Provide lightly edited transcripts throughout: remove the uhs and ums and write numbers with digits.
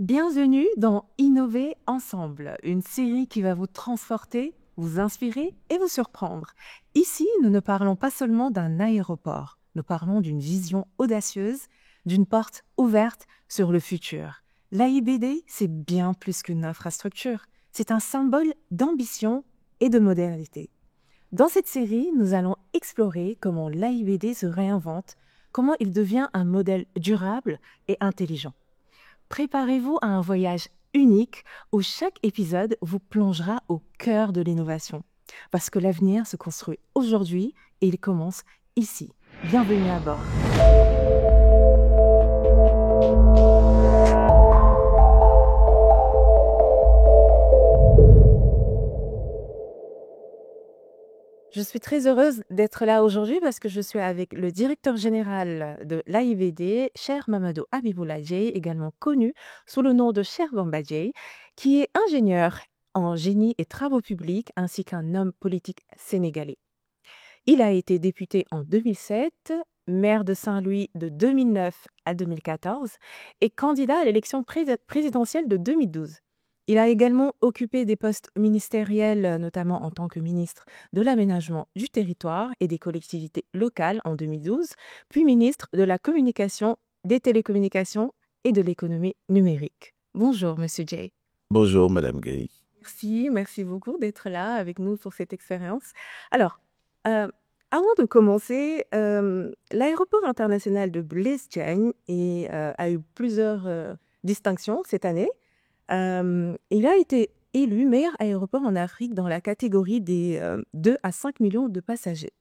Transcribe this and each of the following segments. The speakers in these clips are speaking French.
Bienvenue dans Innover ensemble, une série qui va vous transporter, vous inspirer et vous surprendre. Ici, nous ne parlons pas seulement d'un aéroport, nous parlons d'une vision audacieuse, d'une porte ouverte sur le futur. L'AIBD, c'est bien plus qu'une infrastructure, c'est un symbole d'ambition et de modernité. Dans cette série, nous allons explorer comment l'AIBD se réinvente, comment il devient un modèle durable et intelligent. Préparez-vous à un voyage unique où chaque épisode vous plongera au cœur de l'innovation. Parce que l'avenir se construit aujourd'hui et il commence ici. Bienvenue à bord. Je suis très heureuse d'être là aujourd'hui parce que je suis avec le directeur général de l'AIBD, Cher Mamadou Habiboulaye, également connu sous le nom de Cher Bambadje, qui est ingénieur en génie et travaux publics ainsi qu'un homme politique sénégalais. Il a été député en 2007, maire de Saint-Louis de 2009 à 2014 et candidat à l'élection présidentielle de 2012. Il a également occupé des postes ministériels, notamment en tant que ministre de l'Aménagement du territoire et des collectivités locales en 2012, puis ministre de la Communication, des télécommunications et de l'économie numérique. Bonjour, Monsieur Jay. Bonjour, Madame Gay. Merci beaucoup d'être là avec nous pour cette expérience. Alors, avant de commencer, l'aéroport international de Blaise Diagne a eu plusieurs distinctions cette année. Il a été élu meilleur aéroport en Afrique dans la catégorie des 2 à 5 millions de passagers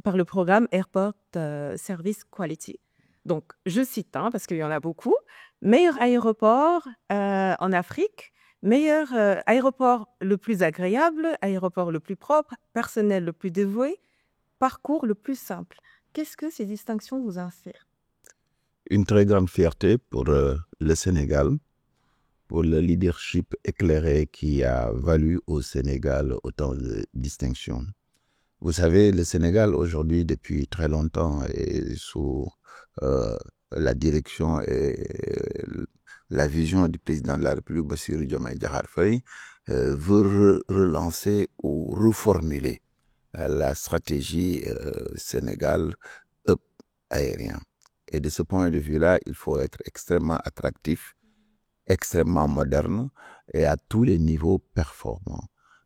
par le programme Airport Service Quality. Donc, je cite, parce qu'il y en a beaucoup, meilleur aéroport en Afrique, meilleur aéroport le plus agréable, aéroport le plus propre, personnel le plus dévoué, parcours le plus simple. Qu'est-ce que ces distinctions vous inspirent? Une très grande fierté pour le Sénégal, pour le leadership éclairé qui a valu au Sénégal autant de distinctions. Vous savez, le Sénégal aujourd'hui, depuis très longtemps, est sous la direction et la vision du président de la République, Bassirou Diomaye Diakhar Faye, veut relancer ou reformuler la stratégie Sénégal aérien. Et de ce point de vue-là, il faut être extrêmement attractif, extrêmement moderne et à tous les niveaux performants.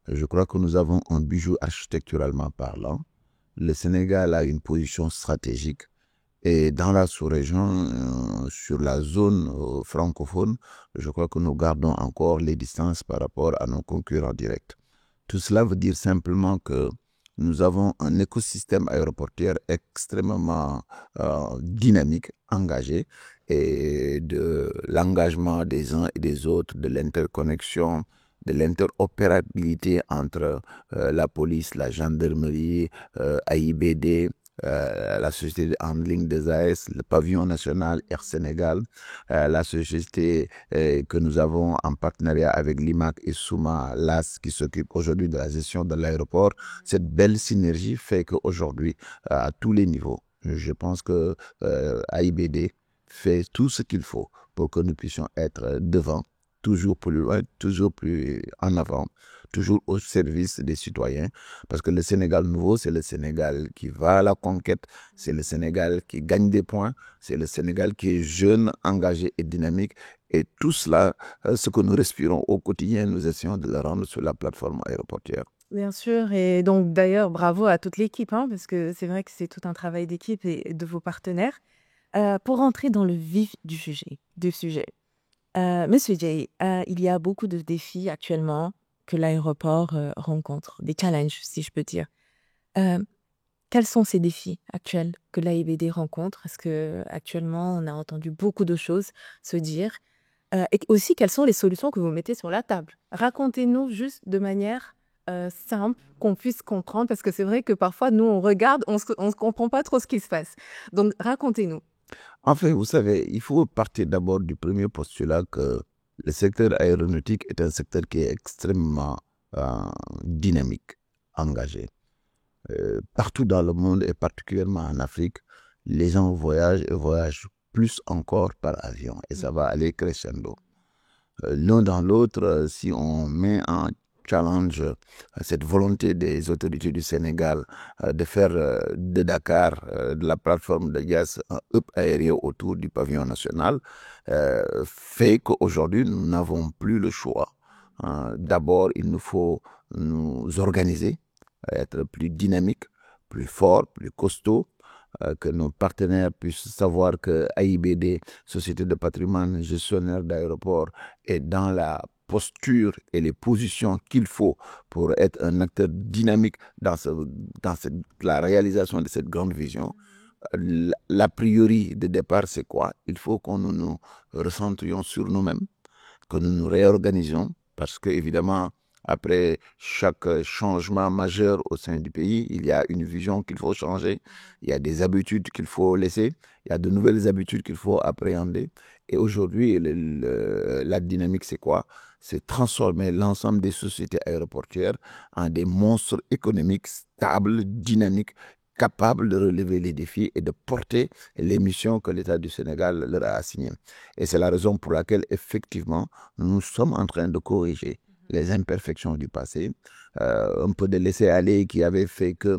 Je crois que nous avons un bijou architecturalement parlant. Le Sénégal a une position stratégique et dans la sous-région, sur la zone francophone, je crois que nous gardons encore les distances par rapport à nos concurrents directs. Tout cela veut dire simplement que nous avons un écosystème aéroportuaire extrêmement dynamique, engagé, et de l'engagement des uns et des autres, de l'interconnexion, de l'interopérabilité entre la police, la gendarmerie, AIBD, la société de handling des AS, le pavillon national Air Sénégal, la société que nous avons en partenariat avec l'IMAC et Souma, l'AS, qui s'occupe aujourd'hui de la gestion de l'aéroport. Cette belle synergie fait qu'aujourd'hui, à tous les niveaux, je pense que AIBD fait tout ce qu'il faut pour que nous puissions être devant, toujours plus loin, toujours plus en avant, toujours au service des citoyens, parce que le Sénégal nouveau, c'est le Sénégal qui va à la conquête, c'est le Sénégal qui gagne des points, c'est le Sénégal qui est jeune, engagé et dynamique, et tout cela, ce que nous respirons au quotidien, nous essayons de le rendre sur la plateforme aéroportuaire. Bien sûr, et donc d'ailleurs, bravo à toute l'équipe, parce que c'est vrai que c'est tout un travail d'équipe et de vos partenaires. Pour entrer dans le vif du sujet. Monsieur Jay, il y a beaucoup de défis actuellement que l'aéroport rencontre, des challenges, si je peux dire. Quels sont ces défis actuels que l'AIBD rencontre? Est-ce que actuellement, on a entendu beaucoup de choses se dire? Et aussi, quelles sont les solutions que vous mettez sur la table? Racontez-nous juste de manière simple, qu'on puisse comprendre, parce que c'est vrai que parfois, nous, on regarde, on ne comprend pas trop ce qui se passe. Donc, racontez-nous. Enfin, vous savez, il faut partir d'abord du premier postulat que le secteur aéronautique est un secteur qui est extrêmement dynamique, engagé. Partout dans le monde et particulièrement en Afrique, les gens voyagent et voyagent plus encore par avion et ça va aller crescendo. l'un dans l'autre, si on met en challenge cette volonté des autorités du Sénégal de faire de Dakar, de la plateforme de Diass, un hub aérien autour du pavillon national, fait qu'aujourd'hui, nous n'avons plus le choix. D'abord, il nous faut nous organiser, être plus dynamique, plus fort, plus costaud, que nos partenaires puissent savoir que AIBD, Société de patrimoine gestionnaire d'aéroports, est dans la posture et les positions qu'il faut pour être un acteur dynamique la réalisation de cette grande vision. La priori de départ, c'est quoi? Il faut que nous nous recentrions sur nous-mêmes, que nous nous réorganisions, parce que évidemment, après chaque changement majeur au sein du pays, il y a une vision qu'il faut changer, il y a des habitudes qu'il faut laisser, il y a de nouvelles habitudes qu'il faut appréhender. Et aujourd'hui, la dynamique, c'est quoi? C'est transformer l'ensemble des sociétés aéroportuaires en des monstres économiques stables, dynamiques, capables de relever les défis et de porter les missions que l'État du Sénégal leur a assignées. Et c'est la raison pour laquelle, effectivement, nous sommes en train de corriger les imperfections du passé, un peu de laisser-aller qui avait fait que,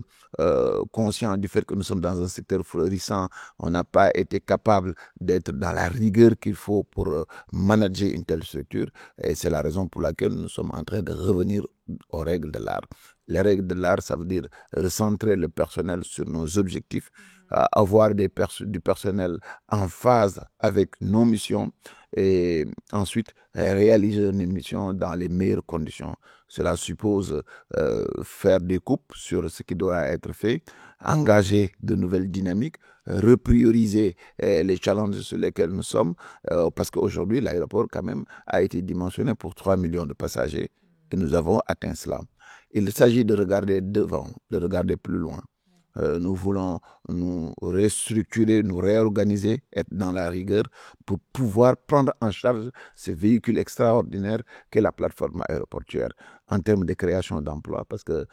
conscient du fait que nous sommes dans un secteur florissant, on n'a pas été capable d'être dans la rigueur qu'il faut pour manager une telle structure. Et c'est la raison pour laquelle nous sommes en train de revenir aux règles de l'art. Les règles de l'art, ça veut dire recentrer le personnel sur nos objectifs, avoir du personnel en phase avec nos missions et ensuite réaliser une mission dans les meilleures conditions. Cela suppose faire des coupes sur ce qui doit être fait, engager de nouvelles dynamiques, reprioriser les challenges sur lesquels nous sommes, parce qu'aujourd'hui, l'aéroport quand même a été dimensionné pour 3 millions de passagers et nous avons atteint cela. Il s'agit de regarder devant, de regarder plus loin. Nous voulons nous restructurer, nous réorganiser, être dans la rigueur pour pouvoir prendre en charge ce véhicule extraordinaire qu'est la plateforme aéroportuaire en termes de création d'emplois. Parce que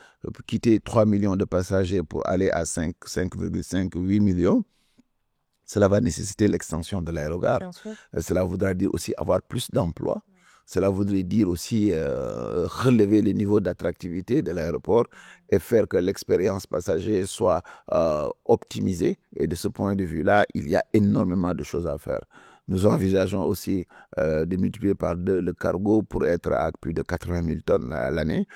quitter 3 millions de passagers pour aller à 5,5, 8 millions, cela va nécessiter l'extension de l'aérogare. Cela voudra dire aussi avoir plus d'emplois. Cela voudrait dire aussi relever les niveaux d'attractivité de l'aéroport et faire que l'expérience passager soit optimisée. Et de ce point de vue-là, il y a énormément de choses à faire. Nous envisageons aussi de multiplier par 2 le cargo pour être à plus de 80 000 tonnes à l'année,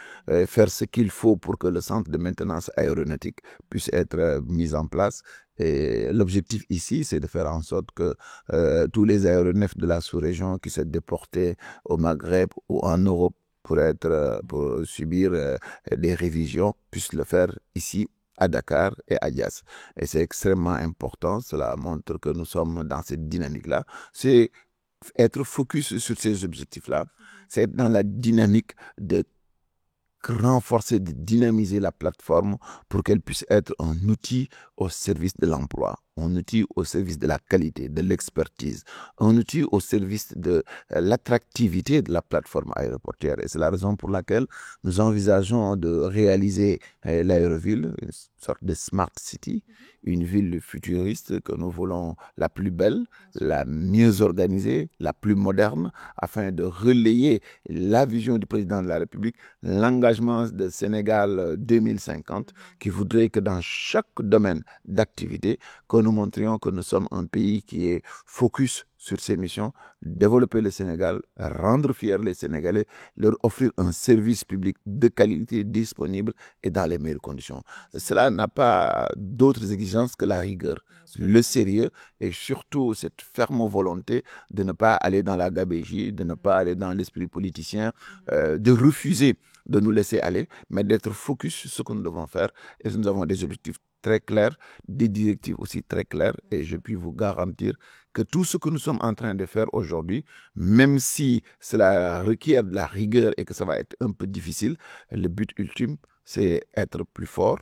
faire ce qu'il faut pour que le centre de maintenance aéronautique puisse être mis en place. Et l'objectif ici, c'est de faire en sorte que tous les aéronefs de la sous-région qui se déportaient au Maghreb ou en Europe pour subir des révisions puissent le faire ici à Dakar et à Diass. Et c'est extrêmement important, cela montre que nous sommes dans cette dynamique-là. C'est être focus sur ces objectifs-là, c'est être dans la dynamique de renforcer, de dynamiser la plateforme pour qu'elle puisse être un outil au service de l'emploi, un outil au service de la qualité, de l'expertise, un outil au service de l'attractivité de la plateforme aéroportuaire. Et c'est la raison pour laquelle nous envisageons de réaliser l'aéroville, une sorte de smart city, une ville futuriste que nous voulons la plus belle, la mieux organisée, la plus moderne, afin de relayer la vision du président de la République, l'engagement de Sénégal 2050, qui voudrait que dans chaque domaine d'activité, que nous montrions que nous sommes un pays qui est focus sur ses missions, développer le Sénégal, rendre fiers les Sénégalais, leur offrir un service public de qualité disponible et dans les meilleures conditions. Cela n'a pas d'autres exigences que la rigueur, le sérieux et surtout cette ferme volonté de ne pas aller dans la gabégie, de ne pas aller dans l'esprit politicien, de refuser de nous laisser aller, mais d'être focus sur ce que nous devons faire. Et nous avons des objectifs très clairs, des directives aussi très claires, et je puis vous garantir que tout ce que nous sommes en train de faire aujourd'hui, même si cela requiert de la rigueur et que ça va être un peu difficile, le but ultime, c'est être plus fort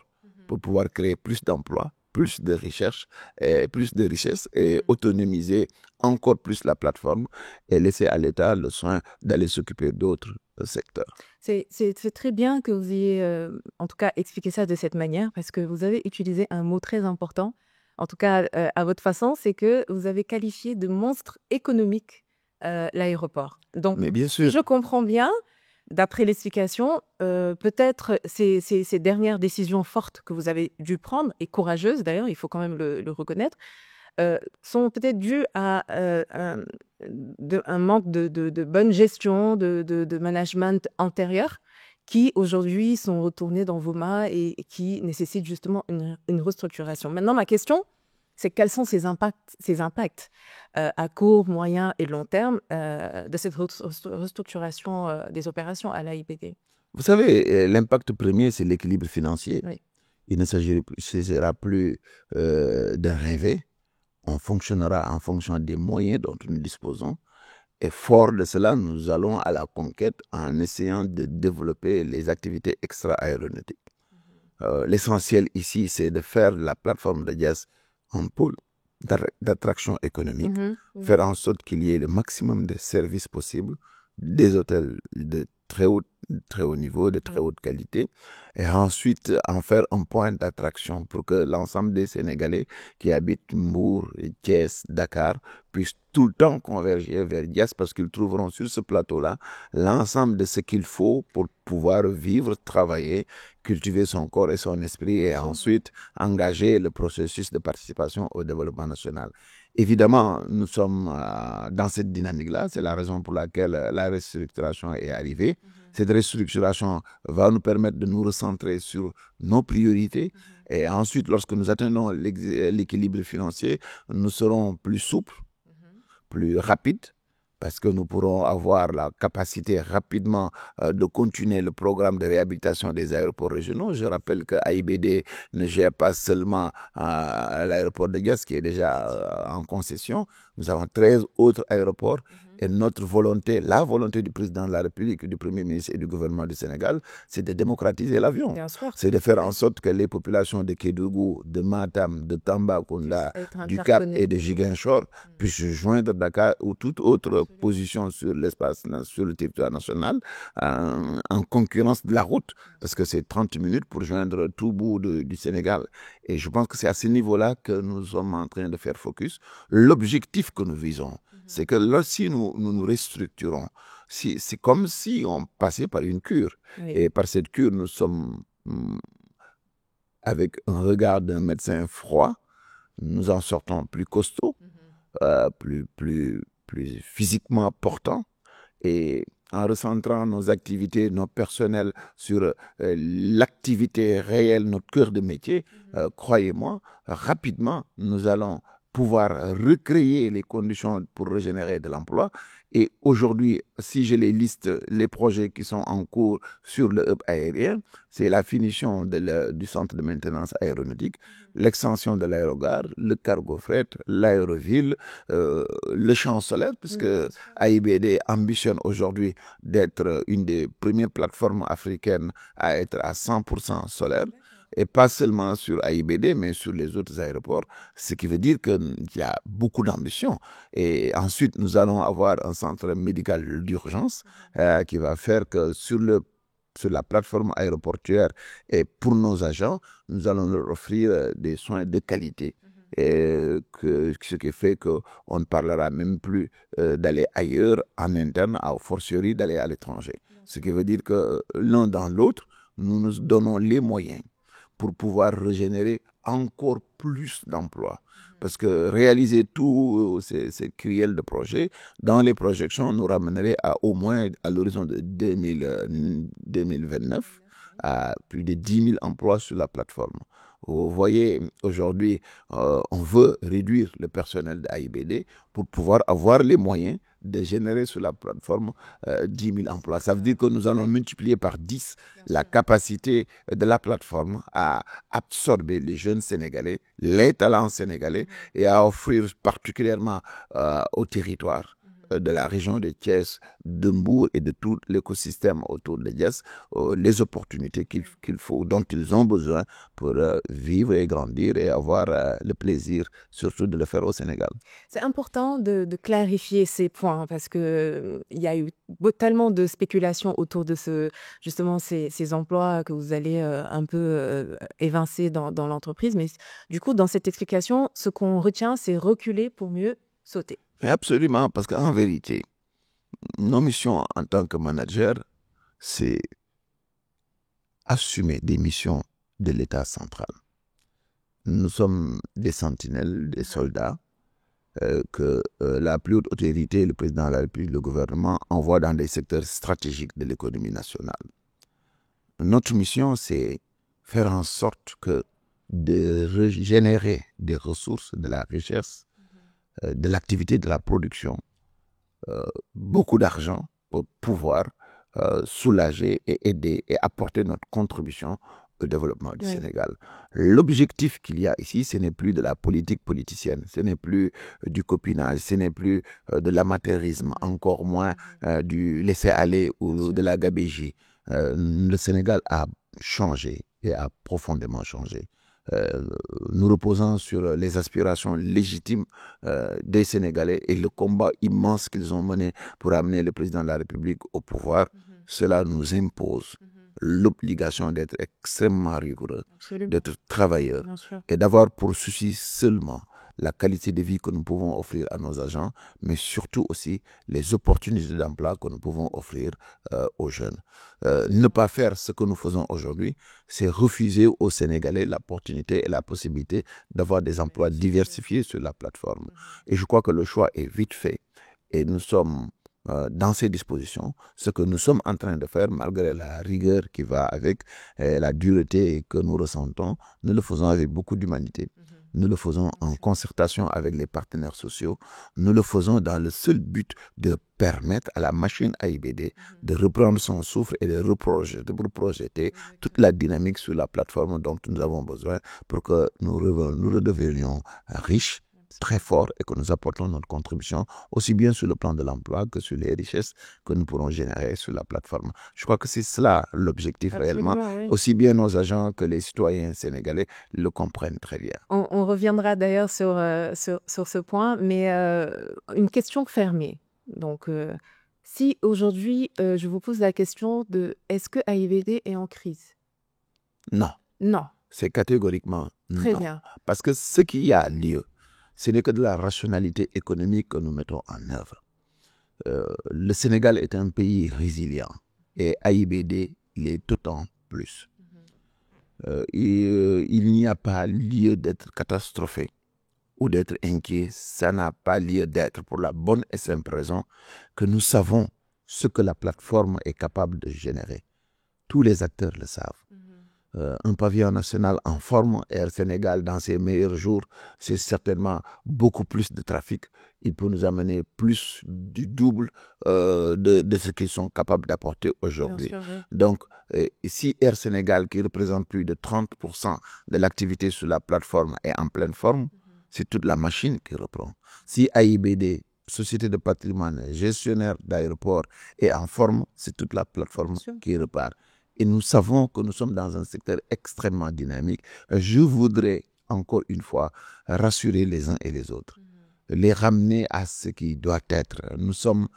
pour pouvoir créer plus d'emplois, plus de recherche, et plus de richesses et autonomiser encore plus la plateforme et laisser à l'État le soin d'aller s'occuper d'autres secteurs. C'est très bien que vous ayez, en tout cas, expliqué ça de cette manière, parce que vous avez utilisé un mot très important, en tout cas à votre façon, c'est que vous avez qualifié de monstre économique l'aéroport. Donc, Mais bien si sûr, je comprends bien, d'après l'explication, peut-être ces dernières décisions fortes que vous avez dû prendre, et courageuses d'ailleurs, il faut quand même le reconnaître, sont peut-être dues à un manque de bonne gestion, de management antérieur, qui aujourd'hui sont retournés dans vos mains et qui nécessitent justement une restructuration. Maintenant, ma question, c'est quels sont ces impacts à court, moyen et long terme de cette restructuration des opérations à l'AIBD? vous savez, l'impact premier, c'est l'équilibre financier. Oui. Il ne s'agira plus de rêver. On fonctionnera en fonction des moyens dont nous disposons. Et fort de cela, nous allons à la conquête en essayant de développer les activités extra-aéronautiques. L'essentiel ici, c'est de faire la plateforme de Dias un pôle d'attraction économique, faire en sorte qu'il y ait le maximum de services possibles, des hôtels de très haut niveau, de très haute qualité, et ensuite en faire un point d'attraction pour que l'ensemble des Sénégalais qui habitent Mbour, Thiès, Dakar puissent tout le temps converger vers Dias parce qu'ils trouveront sur ce plateau-là l'ensemble de ce qu'il faut pour pouvoir vivre, travailler, cultiver son corps et son esprit et ensuite engager le processus de participation au développement national. Évidemment, nous sommes dans cette dynamique-là. C'est la raison pour laquelle la restructuration est arrivée. Cette restructuration va nous permettre de nous recentrer sur nos priorités. Et ensuite, lorsque nous atteignons l'équilibre financier, nous serons plus souples, plus rapides, parce que nous pourrons avoir la capacité rapidement de continuer le programme de réhabilitation des aéroports régionaux. Je rappelle que AIBD ne gère pas seulement l'aéroport de Diass qui est déjà en concession. Nous avons 13 autres aéroports. Et notre volonté, la volonté du président de la République, du Premier ministre et du gouvernement du Sénégal, c'est de démocratiser l'avion. C'est de faire en sorte que les populations de Kédougou, de Matam, de Tambacounda, du Cap et de Ziguinchor puissent se joindre Dakar ou toute autre position sur l'espace, sur le territoire national, en concurrence de la route, parce que c'est 30 minutes pour joindre tout bout du Sénégal. Et je pense que c'est à ce niveau-là que nous sommes en train de faire focus. L'objectif que nous visons, c'est que lorsque nous restructurons, c'est comme si on passait par une cure. Oui. Et par cette cure, nous sommes avec un regard d'un médecin froid, nous en sortons plus costauds, plus physiquement portants. Et en recentrant nos activités, nos personnels sur l'activité réelle, notre cœur de métier, croyez-moi, rapidement, nous allons pouvoir recréer les conditions pour régénérer de l'emploi. Et aujourd'hui, si je les liste, les projets qui sont en cours sur le hub aérien, c'est la finition du centre de maintenance aéronautique, l'extension de l'aérogare, le cargo fret, l'aéroville, le champ solaire, puisque AIBD ambitionne aujourd'hui d'être une des premières plateformes africaines à être à 100% solaire. Et pas seulement sur AIBD, mais sur les autres aéroports, ce qui veut dire qu'il y a beaucoup d'ambition. Et ensuite, nous allons avoir un centre médical d'urgence qui va faire que sur la plateforme aéroportuaire et pour nos agents, nous allons leur offrir des soins de qualité. Et ce qui fait qu'on ne parlera même plus d'aller ailleurs en interne, à fortiori d'aller à l'étranger. Ce qui veut dire que l'un dans l'autre, nous nous donnons les moyens pour pouvoir régénérer encore plus d'emplois. Parce que réaliser tous ces criels de projets, dans les projections, nous ramènerait au moins à l'horizon de 2029 à plus de 10 000 emplois sur la plateforme. Vous voyez, aujourd'hui, on veut réduire le personnel d'AIBD pour pouvoir avoir les moyens de générer sur la plateforme 10 000 emplois. Ça veut dire que nous allons multiplier par 10 la capacité de la plateforme à absorber les jeunes Sénégalais, les talents sénégalais et à offrir particulièrement au territoire de la région de Thiès, de Mbour et de tout l'écosystème autour de Diass, les opportunités dont ils ont besoin pour vivre et grandir et avoir le plaisir surtout de le faire au Sénégal. C'est important de clarifier ces points parce qu'il y a eu tellement de spéculations autour de justement ces emplois que vous allez un peu évincer dans l'entreprise. Mais du coup, dans cette explication, ce qu'on retient, c'est reculer pour mieux sauter. Absolument, parce qu'en vérité, nos missions en tant que manager, c'est assumer des missions de l'État central. Nous sommes des sentinelles, des soldats que la plus haute autorité, le président de la République, le gouvernement, envoie dans des secteurs stratégiques de l'économie nationale. Notre mission, c'est faire en sorte que de régénérer des ressources, de la richesse, de l'activité, de la production, beaucoup d'argent pour pouvoir soulager et aider et apporter notre contribution au développement du Sénégal. L'objectif qu'il y a ici, ce n'est plus de la politique politicienne, ce n'est plus du copinage, ce n'est plus de l'amateurisme, encore moins du laisser-aller ou de la gabégie. Le Sénégal a changé et a profondément changé. Nous reposons sur les aspirations légitimes des Sénégalais et le combat immense qu'ils ont mené pour amener le président de la République au pouvoir. Cela nous impose l'obligation d'être extrêmement rigoureux, d'être travailleur et d'avoir pour souci seulement la qualité de vie que nous pouvons offrir à nos agents, mais surtout aussi les opportunités d'emploi que nous pouvons offrir aux jeunes. Ne pas faire ce que nous faisons aujourd'hui, c'est refuser aux Sénégalais l'opportunité et la possibilité d'avoir des emplois diversifiés sur la plateforme. Et je crois que le choix est vite fait. Et nous sommes dans ces dispositions, ce que nous sommes en train de faire, malgré la rigueur qui va avec la dureté que nous ressentons, nous le faisons avec beaucoup d'humanité. Nous le faisons en concertation avec les partenaires sociaux. Nous le faisons dans le seul but de permettre à la machine AIBD de reprendre son souffle et de reprojeter toute la dynamique sur la plateforme dont nous avons besoin pour que nous redevenions riches, très forts et que nous apportons notre contribution aussi bien sur le plan de l'emploi que sur les richesses que nous pourrons générer sur la plateforme. Je crois que c'est cela l'objectif réellement. Oui. Aussi bien nos agents que les citoyens sénégalais le comprennent très bien. On reviendra d'ailleurs sur ce point, mais une question fermée. Donc, si aujourd'hui, je vous pose la question de est-ce que AIBD est en crise? Non. Non. C'est catégoriquement Très non. bien. Parce que ce qui a lieu, ce n'est que de la rationalité économique que nous mettons en œuvre. Le Sénégal est un pays résilient et AIBD l'est d'autant plus. Il n'y a pas lieu d'être catastrophé ou d'être inquiet. Ça n'a pas lieu d'être pour la bonne et simple raison que nous savons ce que la plateforme est capable de générer. Tous les acteurs le savent. Un pavillon national en forme, Air Sénégal dans ses meilleurs jours, c'est certainement beaucoup plus de trafic. Il peut nous amener plus du double de ce qu'ils sont capables d'apporter aujourd'hui. Donc, si Air Sénégal, qui représente plus de 30% de l'activité sur la plateforme, est en pleine forme, c'est toute la machine qui reprend. Si AIBD, Société de patrimoine, gestionnaire d'aéroport, est en forme, c'est toute la plateforme qui repart. Et nous savons que nous sommes dans un secteur extrêmement dynamique. Je voudrais, encore une fois, rassurer les uns et les autres, les ramener à ce qui doit être. Nous sommes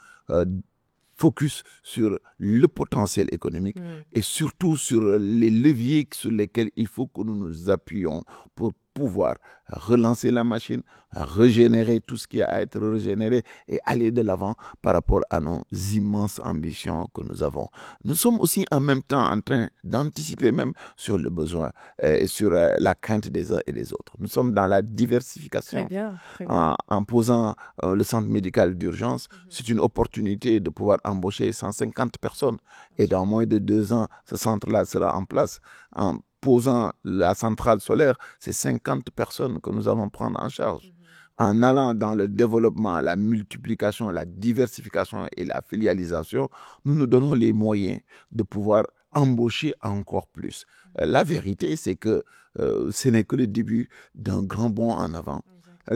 focus sur le potentiel économique et surtout sur les leviers sur lesquels il faut que nous nous appuyions pour pouvoir relancer la machine, régénérer tout ce qui a à être régénéré et aller de l'avant par rapport à nos immenses ambitions que nous avons. Nous sommes aussi en même temps en train d'anticiper même sur le besoin et sur la crainte des uns et des autres. Nous sommes dans la diversification. Très bien, très bien. En posant le centre médical d'urgence, c'est une opportunité de pouvoir embaucher 150 personnes. Et dans moins de 2 ans, ce centre-là sera en place. En posant la centrale solaire, c'est 50 personnes que nous allons prendre en charge. En allant dans le développement, la multiplication, la diversification et la filialisation, nous nous donnons les moyens de pouvoir embaucher encore plus. La vérité, c'est que ce n'est que le début d'un grand bond en avant.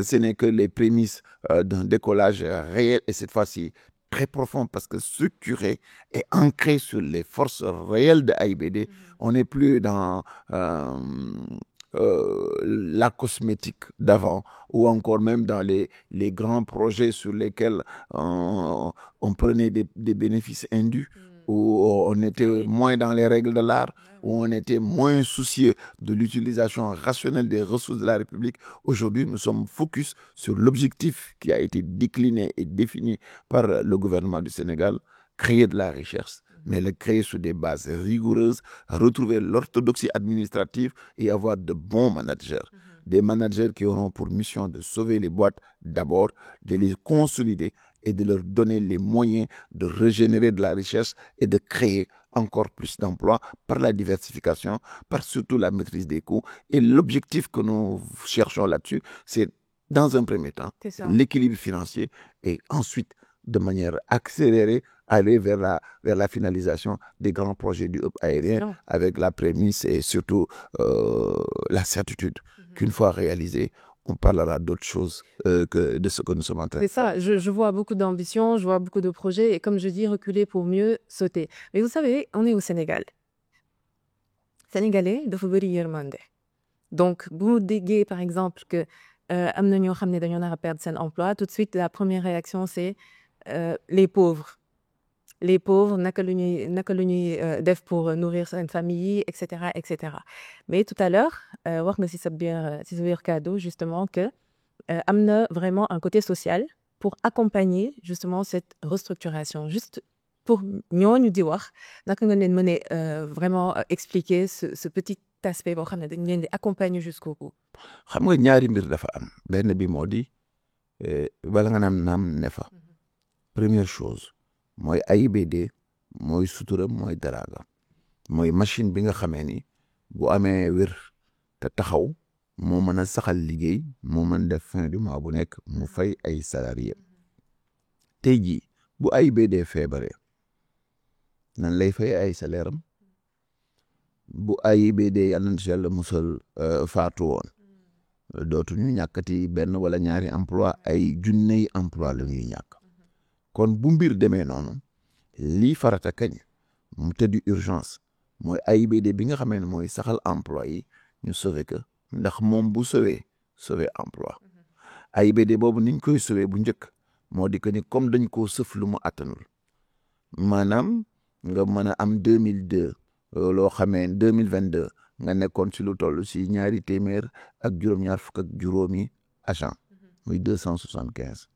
Ce n'est que les prémices d'un décollage réel et cette fois-ci très profond parce que structuré et ancré sur les forces réelles de AIBD. On n'est plus dans la cosmétique d'avant ou encore même dans les grands projets sur lesquels on prenait des bénéfices indus. où on était moins dans les règles de l'art, où on était moins soucieux de l'utilisation rationnelle des ressources de la République. Aujourd'hui, nous sommes focus sur l'objectif qui a été décliné et défini par le gouvernement du Sénégal, créer de la richesse, mais le créer sur des bases rigoureuses, retrouver l'orthodoxie administrative et avoir de bons managers. Des managers qui auront pour mission de sauver les boîtes d'abord, de les consolider et de leur donner les moyens de régénérer de la richesse et de créer encore plus d'emplois par la diversification, par surtout la maîtrise des coûts. Et l'objectif que nous cherchons là-dessus, c'est dans un premier temps l'équilibre financier et ensuite, de manière accélérée, aller vers la finalisation des grands projets du hub aérien avec la prémisse et surtout la certitude qu'une fois réalisé, on parlera d'autre chose que de ce que nous sommes en train de faire. C'est ça, je vois beaucoup d'ambition, je vois beaucoup de projets et comme je dis, reculer pour mieux sauter. Mais vous savez, on est au Sénégal. Sénégalais, dafa bëri yërmande. Donc, bu mu déggee par exemple que am na ñoo xam ne dañoo nar a perdre seen emploi, tout de suite, la première réaction, c'est les pauvres. Les pauvres, naka lu ñuy def pour nourrir seen famille, et cetera, et cetera. Mais tout à l'heure, wax nga ci sa biir cadeau, justement, que am na vraiment un côté social pour accompagner justement cette restructuration. Juste pour ñooñu di wax, naka nga leen mën a vraiment expliquer ce petit aspect boo xam ne dañ leen di accompagner jusqu'au bout. xam nga ñaari mbir dafa am benn bi moo di bala nga naam ne fa. Première chose mooy AIBD mooy sutura mooy daraga mooy machine bi nga xamee ni bu amee wér te taxaw moo mën a saxal liggéey moo mën def fin du mois bu nekk mu fay ay salariés tey jii bu AIBD feebaree nan lay fay ay salaire am bu AIBD yàlla na ci yàlla musal faatu woon dootuñu ñàkkati benn wala ñaari emploi ay junney emploi la ñuy ñàkk kon bu mbir demee noonu lii farata kañ mu tëddi urgence mooy AIBD bi nga xamee ne mooy saxal emploi yi ñu sauver que ndax moom bu sauver emploi AIBD boobu niñ koy sauver bu njëkk moo di que ni comme dañ koo sëf lu mu attanul maanaam nga mën a am 2002 loo xamee 2022 nga nekkoon ci lu toll ci ñaari téeméer ak juróom-ñaar fukk ak juróomi agent muy 275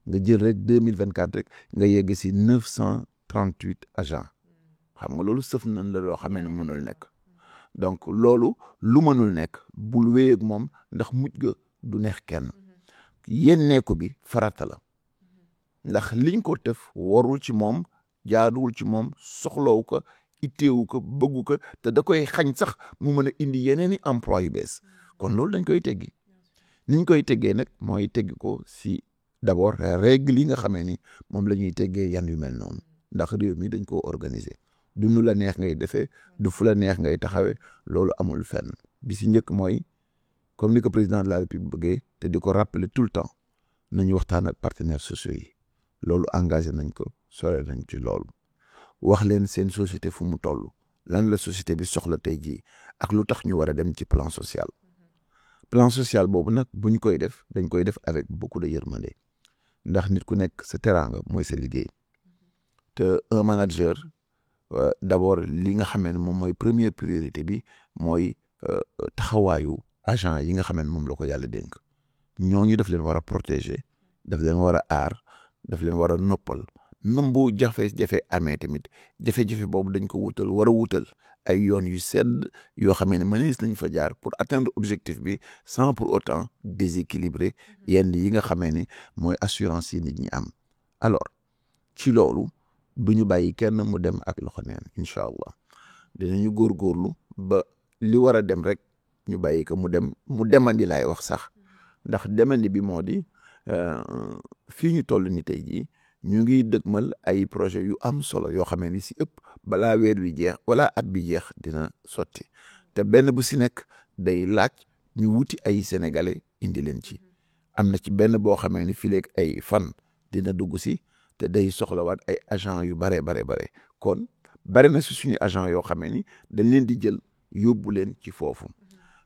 nga jël rek 2024 rek nga yegg ci 938 agents xam nga loolu sëf nañ la loo xamee ne mënul nekk donc loolu lu mënul nekk bul wéy ak moom ndax mujj ga du neex kenn yenneeku bi farata la ndax liñ ko tëf warul ci moom jaaduwul ci moom soxlawu ko itteewu ko bëggu ko te da koy xañ sax mu mën a indi yeneen i emploi yu bees kon loolu dañ koy teggi niñ koy teggee nag mooy teggi ko si d'abord règle yi nga xamee ni moom la ñuy teggee yan yu mel noonu ndax réew mi dañ koo organiser du nu la neex ngay defee du fu la neex ngay taxawee loolu amul fenn bi si njëkk mooy comme ni ko président de la République bëggee te di ko rappeler tout le temps nañu waxtaan ak partenaires sociaux yi loolu engagé nañ ko sore nañ ci loolu wax leen seen société fu mu toll lan la société bi soxla tey jii ak lu tax ñu war a dem ci plan social boobu nag bu ñu koy def dañ koy def avec beaucoup de yërmande ndax nit ku nekk sa teraanga mooy sa liggéey te un manager d'abord li nga xamee ne moom mooy première priorité bi mooy taxawaayu agent yi nga xamee ne moom la ko yàlla dénk ñooñu daf leen war a protéger daf leen war a aar daf leen war a noppal même bu jafe-jafe amee tamit jafe-jafe boobu dañ ko war a wutal ay yoon yu sedd yoo xamee ne mënees nañ fa jaar pour atteindre objectif bi sans pour autant déséquilibrer yenn yi nga xamee ne mooy assurance yi nit ñi am alors ci loolu du ñu bàyyi kenn mu dem ak loxo neen incha allah dinañu góorgóorlu ba li war a dem rek ñu bàyyi ko mu demandi laay wax sax ndax demandi bi moo di fii ñu toll ni tey jii ñu ngi dëgmal ay projet yu am solo yoo xamee ni si ëpp balaa weer wi jeex wala at bi jeex dina sotti te benn bu si nekk day laaj ñu wuti ay sénégalais indi leen ci am na ci benn boo xamee ni fileeg ay fan dina dugg si te day soxlawaat ay agent yu bare kon bare na si suñu agent yoo xamee ni dañ leen di jël yóbbu leen ci foofu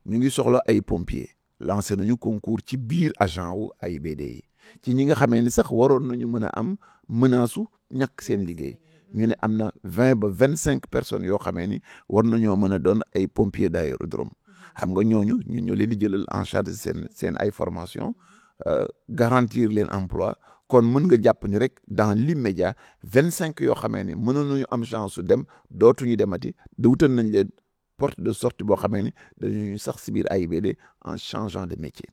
ñu ngi soxla ay pompiers lancé nañu concours ci biir agent wu AIBD yi ci ñi nga xamee ni sax waroon nañu mën a am menace su ñàkk seen liggéey ñu ne am na 20 ba 25 personnes yoo xamee ni war nañoo mën a doon ay pompiers d'aérodrome xam nga ñooñu ñun ñoo leen di jëlal en charge seen ay formation garantir leen emploi kon mën nga jàpp ni rek dans l'immédiat 25 yoo xamee ni mënoon nañu am chance su dem dootuñu demati wutal nañ leen porte de sortie boo xamee ni dañuy sax si biir AIBD en changeant de métier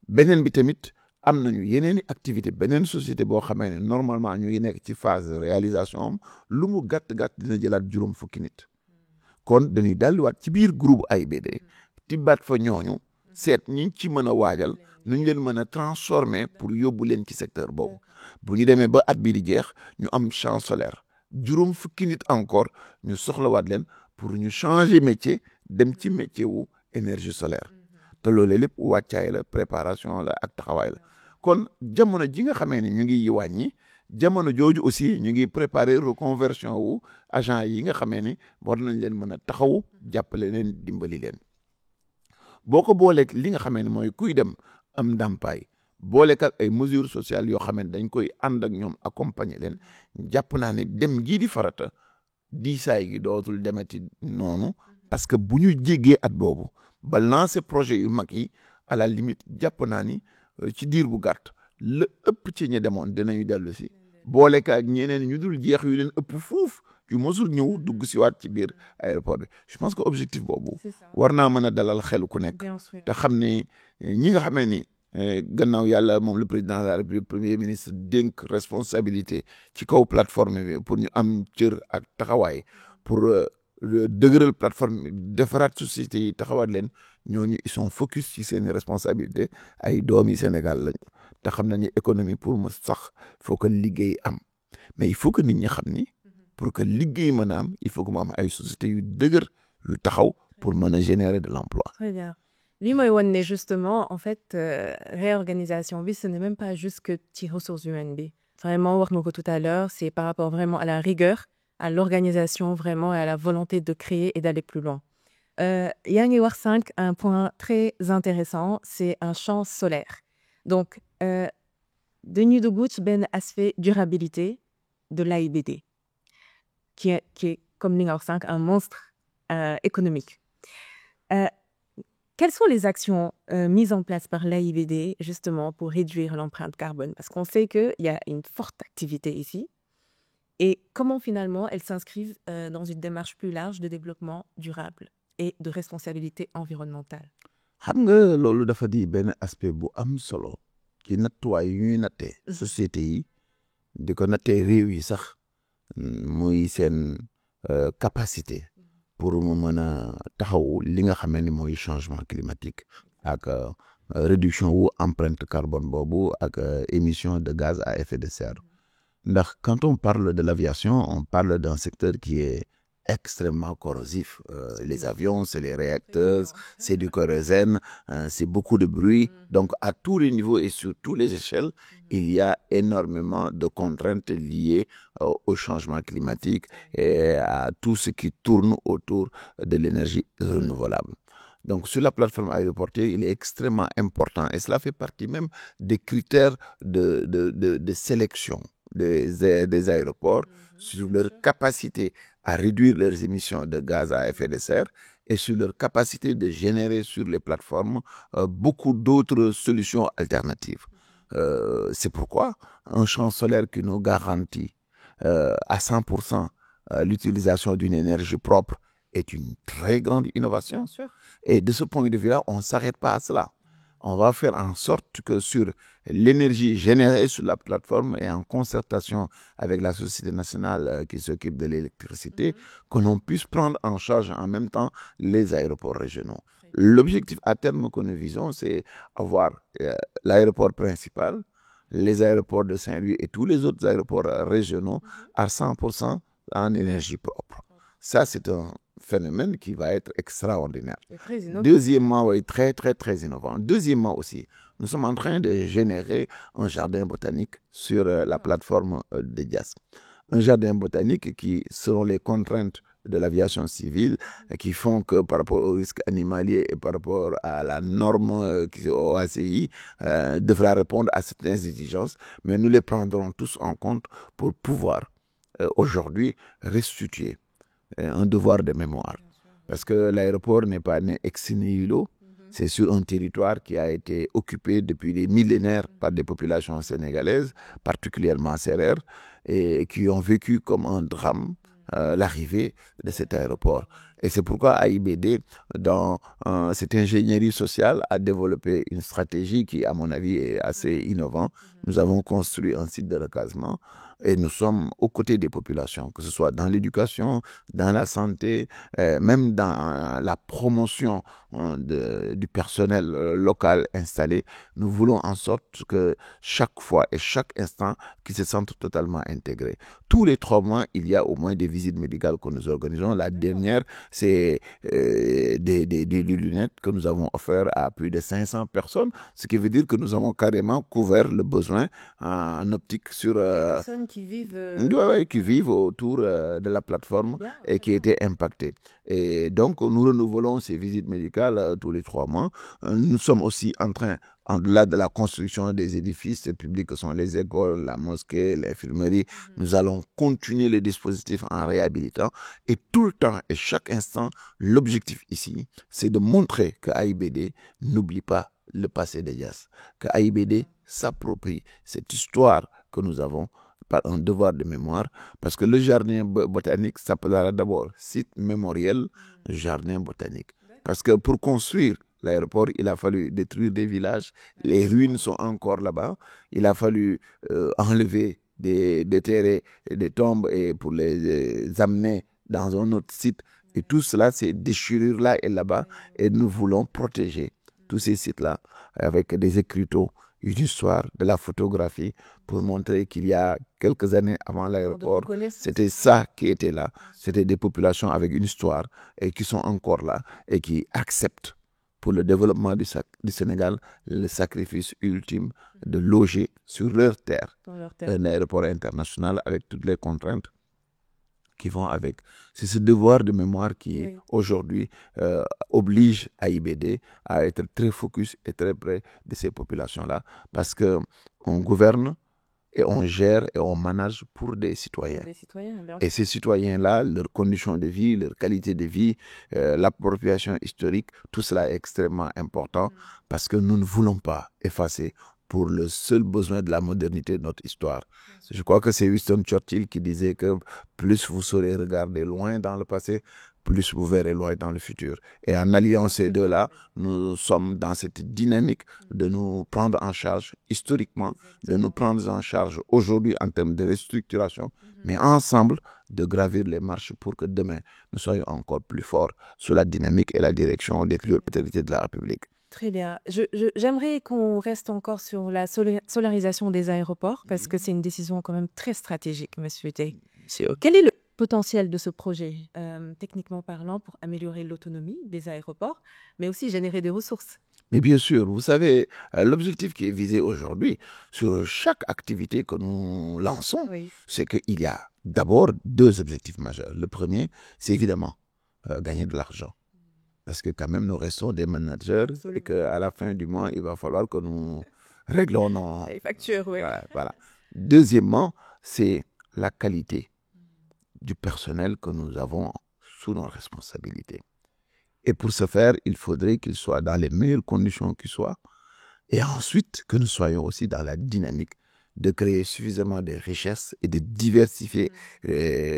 beneen bi tamit am nañu yeneen i activité beneen société boo xamee ne normalement ñu ngi nekk ci phase de réalisation am lu mu gàtt-gàtt dina jëlaat juróom fukki nit kon dañuy delluwaat ci biir groupe AIBD tibbaat fa ñooñu seet ñi ci mën a waajal nu ñu leen mën a transformer pour yóbbu leen ci secteur boobu bu ñu demee ba at bii di jeex ñu am champ solaire juróom fukki nit encore ñu soxlawaat leen pour ñu changer métier dem ci métier wu énergie solaire te loolu lépp wàccaay la préparation la ak taxawaay la kon jamono ji nga xamee ni ñu ngi wàññi jamono jooju aussi ñu ngi préparer reconversion wu agent yi nga xamee ni war nañ leen mën a taxaw jàppale leen dimbali leen boo ko booleeg li nga xamee ne mooy kuy dem am ndàmpaay booleeg ak ay mesures sociales yoo xam ne dañ koy ànd ak ñoom accompagner leen jàpp naa ne dem gii di farata diisaay gi dootul demeti noonu parce que bu ñu jéggee at boobu ba lancer projet yu mag yi à la limite jàpp naa ni ci diir bu gàtt la ëpp ci ñi demoon dinañu dellu si booleeg ak ñeneen ñu dul jeex yu leen ëpp fuuf yu mosul ñëw dugg si waat ci biir aéroport bi je pense que objectif boobu war naa mën a dalal xelu ku nekk te xam ne ñi nga xamee ni gannaaw yàlla moom le président de la République premier ministre dénk responsabilité ci kaw plateforme bi pour ñu am cër ak taxawaay pour dëgëral plateforme bi defaraat société yi taxawaat leen ñooñu ils sont focus ci seeni responsabilité ay doomi Sénégal lañu te xam nañu économie pour mu sax faut que liggéey am mais il faut que nit ñi xam ni pour que liggéey mën a am il faut que mu am ay sociétés yu dëgër yu taxaw pour mën a générer de l'emploi. Très bien. Li mooy wan ne justement en fait réorganisation bi ce n'est même pas juste que ci ressources humaines bi vraiment wax nga ko tout à l'heure c'est par rapport vraiment à la rigueur à l'organisation vraiment et à la volonté de créer et d'aller plus loin. Yaa ngi wax sànq un point très intéressant c'est un champ solaire donc dañuy dugg ci benn aspect durabilité de l'AIBD qui est comme li nga wax sànq un monstre économique. Quelles sont les actions mises en place par l'AIBD justement pour réduire l'empreinte carbone? Parce qu'on sait qu'il y a une forte activité ici. Et comment finalement elles s'inscrivent dans une démarche plus large de développement durable et de responsabilité environnementale? xam nga loolu dafa di benn aspect bu am solo ci nattuwaay yu ñuy nattee société yi di ko nattee réew yi sax muy seen capacité pour mu mën a taxaw li nga xam ne mooy changement climatique ak réduction wu empreinte carbone boobu ak émission de gaz à effet de serre ndax quand on parle de l'aviation on parle d'un secteur qui est extrêmement corrosif. Les avions, c'est les réacteurs, c'est du kérosène, c'est beaucoup de bruit. Donc, à tous les niveaux et sur toutes les échelles, il y a énormément de contraintes liées au changement climatique et à tout ce qui tourne autour de l'énergie renouvelable. Donc, sur la plateforme aéroportuaire, il est extrêmement important et cela fait partie même des critères de sélection des aéroports sur leur capacité à réduire leurs émissions de gaz à effet de serre et sur leur capacité de générer sur les plateformes beaucoup d'autres solutions alternatives. C'est pourquoi un champ solaire qui nous garantit à 100% l'utilisation d'une énergie propre est une très grande innovation. Et de ce point de vue-là, on ne s'arrête pas à cela. On va faire en sorte que sur l'énergie générée sur la plateforme et en concertation avec la Société nationale qui s'occupe de l'électricité, que l'on puisse prendre en charge en même temps les aéroports régionaux. L'objectif à terme que nous visons, c'est avoir l'aéroport principal, les aéroports de Saint-Louis et tous les autres aéroports régionaux à 100% en énergie propre. Ça, c'est un phénomène qui va être extraordinaire. Deuxièmement, oui, très, très, très innovant. Deuxièmement aussi, nous sommes en train de générer un jardin botanique sur la plateforme de Dias. Un jardin botanique qui, selon les contraintes de l'aviation civile, qui font que par rapport au risque animalier et par rapport à la norme au ACI, devra répondre à certaines exigences, mais nous les prendrons tous en compte pour pouvoir aujourd'hui restituer un devoir de mémoire. Parce que l'aéroport n'est pas né ex nihilo, c'est sur un territoire qui a été occupé depuis des millénaires par des populations sénégalaises, particulièrement sérères, et qui ont vécu comme un drame l'arrivée de cet aéroport. Et c'est pourquoi AIBD, dans cette ingénierie sociale, a développé une stratégie qui, à mon avis, est assez innovante. Nous avons construit un site de recasement et nous sommes aux côtés des populations, que ce soit dans l'éducation, dans la santé, même dans la promotion du personnel local installé. Nous voulons en sorte que chaque fois et chaque instant, qu'ils se sentent totalement intégrés. Tous les 3 mois, il y a au moins des visites médicales que nous organisons. La dernière, c'est des lunettes que nous avons offertes à plus de 500 personnes, ce qui veut dire que nous avons carrément couvert le besoin en optique sur... personnes qui vivent... qui vivent autour de la plateforme et qui étaient impactées. Et donc, nous renouvelons ces visites médicales tous les 3 mois. Nous sommes aussi en train, en-delà de la construction des édifices publics que sont les écoles, la mosquée, l'infirmerie, nous allons continuer les dispositifs en réhabilitant. Et tout le temps et chaque instant, l'objectif ici, c'est de montrer que AIBD n'oublie pas le passé de Dias, que AIBD s'approprie cette histoire que nous avons par un devoir de mémoire, parce que le jardin botanique s'appellera d'abord site mémoriel jardin botanique. Parce que pour construire l'aéroport, il a fallu détruire des villages, les ruines sont encore là-bas, il a fallu enlever des terres et des tombes et pour les amener dans un autre site. Et tout cela, ces déchirures-là et là-bas, et nous voulons protéger tous ces sites-là avec des écriteaux, une histoire, de la photographie pour montrer qu'il y a quelques années avant l'aéroport, c'était ça qui était là. C'était des populations avec une histoire et qui sont encore là et qui acceptent pour le développement du Sénégal le sacrifice ultime de loger sur leur terre un aéroport international avec toutes les contraintes qui vont avec. C'est ce devoir de mémoire qui, aujourd'hui, oblige AIBD à être très focus et très près de ces populations-là, parce qu'on gouverne et on gère et on manage pour des citoyens. Et ces citoyens-là, leurs conditions de vie, leur qualité de vie, l'appropriation historique, tout cela est extrêmement important parce que nous ne voulons pas effacer pour le seul besoin de la modernité de notre histoire. Je crois que c'est Winston Churchill qui disait que plus vous saurez regarder loin dans le passé, plus vous verrez loin dans le futur. Et en alliant ces deux-là, nous sommes dans cette dynamique de nous prendre en charge historiquement, de nous prendre en charge aujourd'hui en termes de restructuration, mais ensemble de gravir les marches pour que demain, nous soyons encore plus forts sur la dynamique et la direction des priorités de la République. Très bien. J'aimerais qu'on reste encore sur la solarisation des aéroports parce que c'est une décision quand même très stratégique, monsieur Tay. Quel est le potentiel de ce projet, techniquement parlant, pour améliorer l'autonomie des aéroports, mais aussi générer des ressources? Mais bien sûr, vous savez, l'objectif qui est visé aujourd'hui sur chaque activité que nous lançons, c'est qu'il y a d'abord 2 objectifs majeurs. Le premier, c'est évidemment gagner de l'argent. Parce que quand même, nous restons des managers et qu'à la fin du mois, il va falloir que nous réglons nos... Les factures, oui. Voilà. Deuxièmement, c'est la qualité du personnel que nous avons sous nos responsabilités. Et pour ce faire, il faudrait qu'il soit dans les meilleures conditions qu'il soit. Et ensuite, que nous soyons aussi dans la dynamique de créer suffisamment de richesses et de diversifier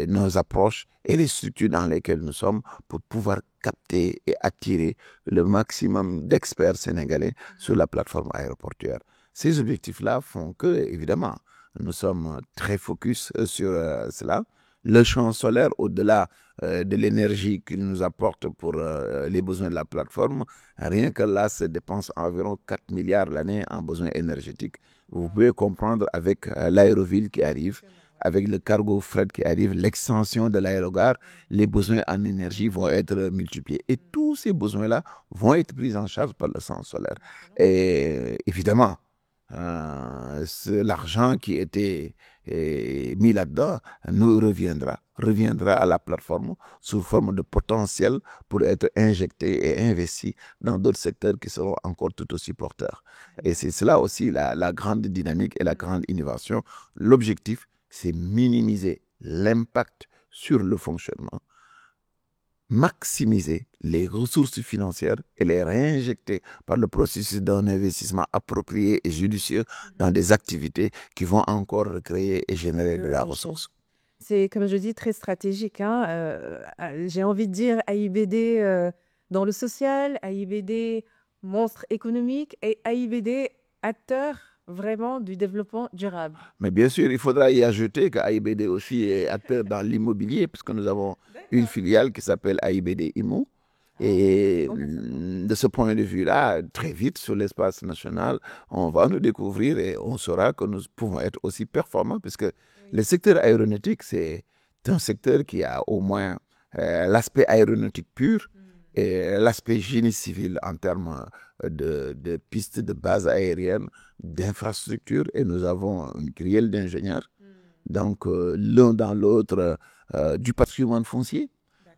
nos approches et les structures dans lesquelles nous sommes pour pouvoir capter et attirer le maximum d'experts sénégalais sur la plateforme aéroportuaire. Ces objectifs-là font que, évidemment, nous sommes très focus sur cela. Le champ solaire, au-delà de l'énergie qu'il nous apporte pour les besoins de la plateforme, rien que là, se dépense environ 4 milliards l'année en besoins énergétiques. Vous pouvez comprendre avec l'aéroville qui arrive, avec le cargo fret qui arrive, l'extension de l'aérogare, les besoins en énergie vont être multipliés. Et tous ces besoins-là vont être pris en charge par le champ solaire. Et évidemment, l'argent qui était mis là-dedans nous reviendra à la plateforme sous forme de potentiel pour être injecté et investi dans d'autres secteurs qui seront encore tout aussi porteurs. Et c'est cela aussi la grande dynamique et la grande innovation. L'objectif, c'est minimiser l'impact sur le fonctionnement, maximiser les ressources financières et les réinjecter par le processus d'un investissement approprié et judicieux dans des activités qui vont encore créer et générer de la ressource. C'est, comme je dis, très stratégique, hein. J'ai envie de dire AIBD dans le social, AIBD monstre économique et AIBD acteur vraiment du développement durable. Mais bien sûr, il faudra y ajouter qu'AIBD aussi est acteur dans l'immobilier, puisque nous avons une filiale qui s'appelle AIBD IMO. Et de ce point de vue-là, très vite sur l'espace national, on va nous découvrir et on saura que nous pouvons être aussi performants, puisque le secteur aéronautique, c'est un secteur qui a au moins l'aspect aéronautique pur et l'aspect génie civil en termes de pistes de base aérienne, d'infrastructures, et nous avons une crielle d'ingénieurs, donc l'un dans l'autre du patrimoine foncier.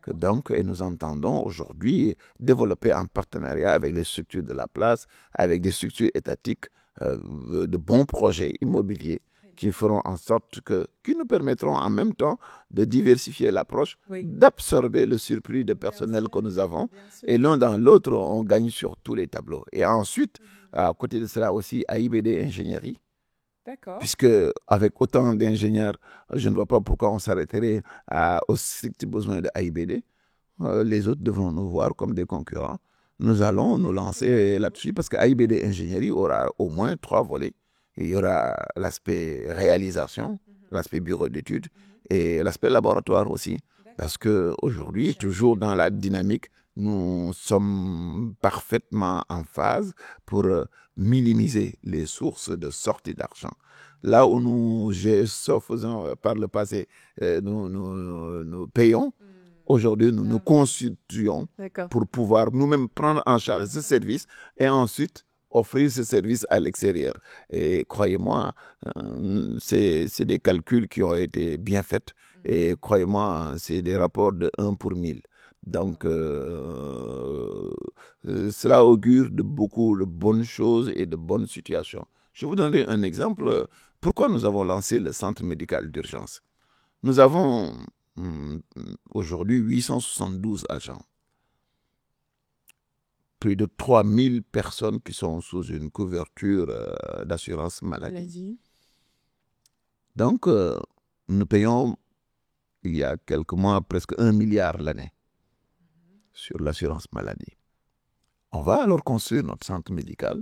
Donc, et nous entendons aujourd'hui développer en partenariat avec les structures de la place, avec des structures étatiques, de bons projets immobiliers qui feront en sorte qui nous permettront en même temps de diversifier l'approche, d'absorber le surplus de personnel que nous avons. Et l'un dans l'autre, on gagne sur tous les tableaux. Et ensuite, à côté de cela aussi, AIBD Ingénierie. Puisque avec autant d'ingénieurs, je ne vois pas pourquoi on s'arrêterait aux stricts besoins de AIBD. Les autres devront nous voir comme des concurrents. Nous allons nous lancer là-dessus parce que AIBD Ingénierie aura au moins 3 volets. Il y aura l'aspect réalisation, l'aspect bureau d'études et l'aspect laboratoire aussi. Parce qu'aujourd'hui, toujours dans la dynamique, nous sommes parfaitement en phase pour minimiser les sources de sortie d'argent. Là où nous, faisons par le passé, nous payons, aujourd'hui nous nous constituons pour pouvoir nous-mêmes prendre en charge ce service et ensuite offrir ce service à l'extérieur. Et croyez-moi, c'est des calculs qui ont été bien faits. Et croyez-moi, c'est des rapports de 1 pour 1000. Donc, cela augure de beaucoup de bonnes choses et de bonnes situations. Je vous donnerai un exemple. Pourquoi nous avons lancé le centre médical d'urgence? Nous avons aujourd'hui 872 agents. Plus de 3000 personnes qui sont sous une couverture d'assurance maladie. Donc, nous payons, il y a quelques mois, presque 1 milliard l'année sur l'assurance maladie. On va alors construire notre centre médical.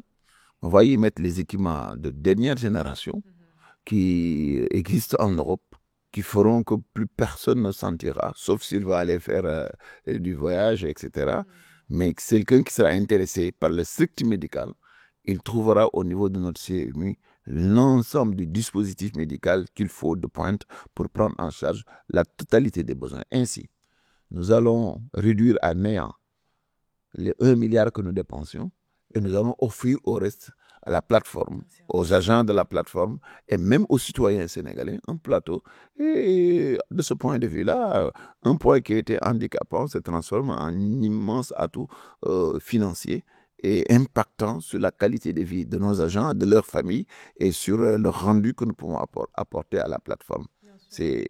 On va y mettre les équipements de dernière génération qui existent en Europe, qui feront que plus personne ne sentira, sauf s'il va aller faire du voyage, etc. Mais c'est quelqu'un qui sera intéressé par le strict médical, il trouvera au niveau de notre CMU l'ensemble du dispositif médical qu'il faut de pointe pour prendre en charge la totalité des besoins. Ainsi, nous allons réduire à néant les 1 milliard que nous dépensions et nous allons offrir au reste, à la plateforme, aux agents de la plateforme et même aux citoyens sénégalais, un plateau. Et de ce point de vue-là, un point qui était handicapant se transforme en immense atout financier et impactant sur la qualité de vie de nos agents, de leurs familles et sur le rendu que nous pouvons apporter à la plateforme. C'est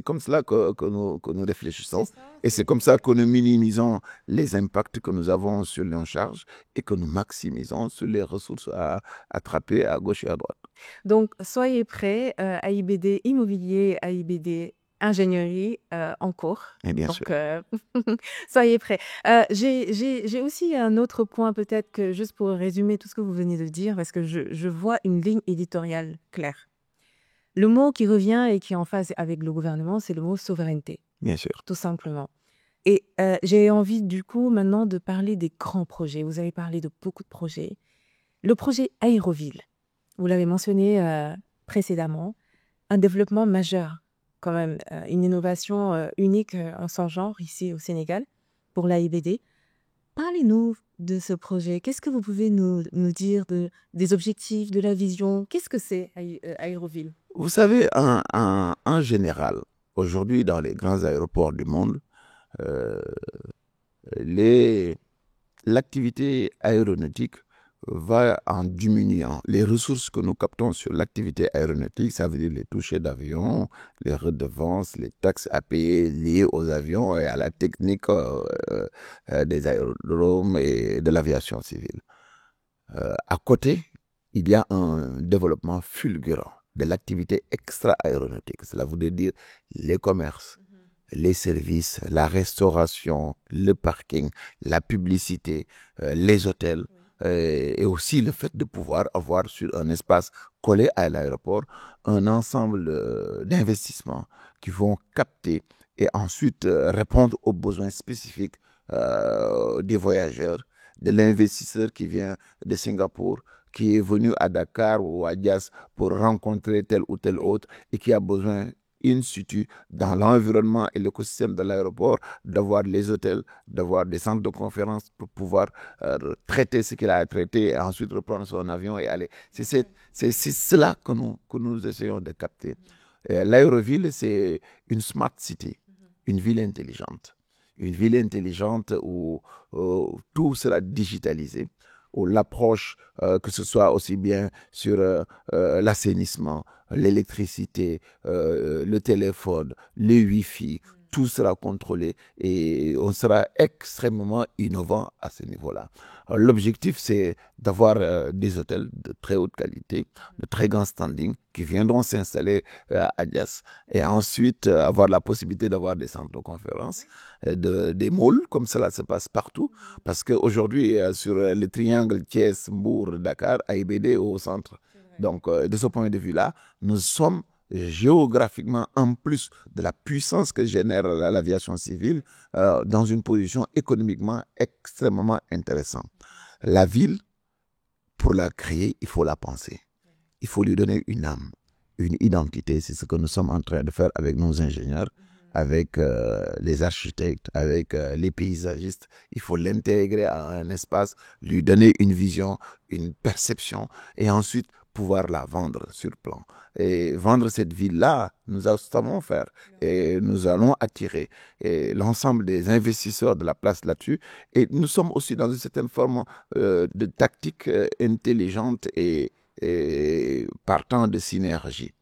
comme cela que nous réfléchissons et c'est comme ça que nous minimisons les impacts que nous avons sur les charges et que nous maximisons sur les ressources à attraper à gauche et à droite. Donc, soyez prêts, AIBD Immobilier, AIBD Ingénierie en cours. Et bien Donc, sûr. soyez prêts. J'ai aussi un autre point, peut-être que juste pour résumer tout ce que vous venez de dire, parce que je vois une ligne éditoriale claire. Le mot qui revient et qui est en phase avec le gouvernement, c'est le mot souveraineté. Bien sûr. Tout simplement. Et j'ai envie du coup maintenant de parler des grands projets. Vous avez parlé de beaucoup de projets. Le projet Aéroville, vous l'avez mentionné précédemment, un développement majeur quand même, une innovation unique en son genre ici au Sénégal pour l'AIBD. Parlez-nous de ce projet. Qu'est-ce que vous pouvez nous dire des objectifs, de la vision? Qu'est-ce que c'est Aéroville? Vous savez, en général, aujourd'hui dans les grands aéroports du monde, l'activité aéronautique va en diminuant. Les ressources que nous captons sur l'activité aéronautique, ça veut dire les touchés d'avion, les redevances, les taxes à payer liées aux avions et à la technique des aérodromes et de l'aviation civile. À côté, il y a un développement fulgurant de l'activité extra-aéronautique. Cela voudrait dire les commerces, les services, la restauration, le parking, la publicité, les hôtels, et aussi le fait de pouvoir avoir sur un espace collé à l'aéroport un ensemble d'investissements qui vont capter et ensuite répondre aux besoins spécifiques des voyageurs, de l'investisseur qui vient de Singapour, qui est venu à Dakar ou à Dias pour rencontrer tel ou tel autre et qui a besoin in situ, dans l'environnement et l'écosystème de l'aéroport, d'avoir les hôtels, d'avoir des centres de conférence pour pouvoir traiter ce qu'il a à traiter et ensuite reprendre son avion et aller. C'est cela que nous essayons de capter. L'aéroville, c'est une smart city, une ville intelligente. Une ville intelligente où tout sera digitalisé, où l'approche, que ce soit aussi bien sur l'assainissement, l'électricité, le téléphone, le Wi-Fi, tout sera contrôlé et on sera extrêmement innovant à ce niveau-là. L'objectif, c'est d'avoir des hôtels de très haute qualité, de très grand standing, qui viendront s'installer à Dias et ensuite avoir la possibilité d'avoir des centres de conférence, des malls, comme cela se passe partout, parce qu'aujourd'hui, sur le triangle Thiès, Mbour, Dakar, AIBD est au centre. Donc, de ce point de vue-là, nous sommes géographiquement, en plus de la puissance que génère l'aviation civile, dans une position économiquement extrêmement intéressante. La ville, pour la créer, il faut la penser. Il faut lui donner une âme, une identité. C'est ce que nous sommes en train de faire avec nos ingénieurs, avec les architectes, avec les paysagistes. Il faut l'intégrer à un espace, lui donner une vision, une perception, et ensuite pouvoir la vendre sur plan. Et vendre cette ville-là, nous savons faire. Et nous allons attirer l'ensemble des investisseurs de la place là-dessus. Et nous sommes aussi dans une certaine forme de tactique intelligente et partant de synergie.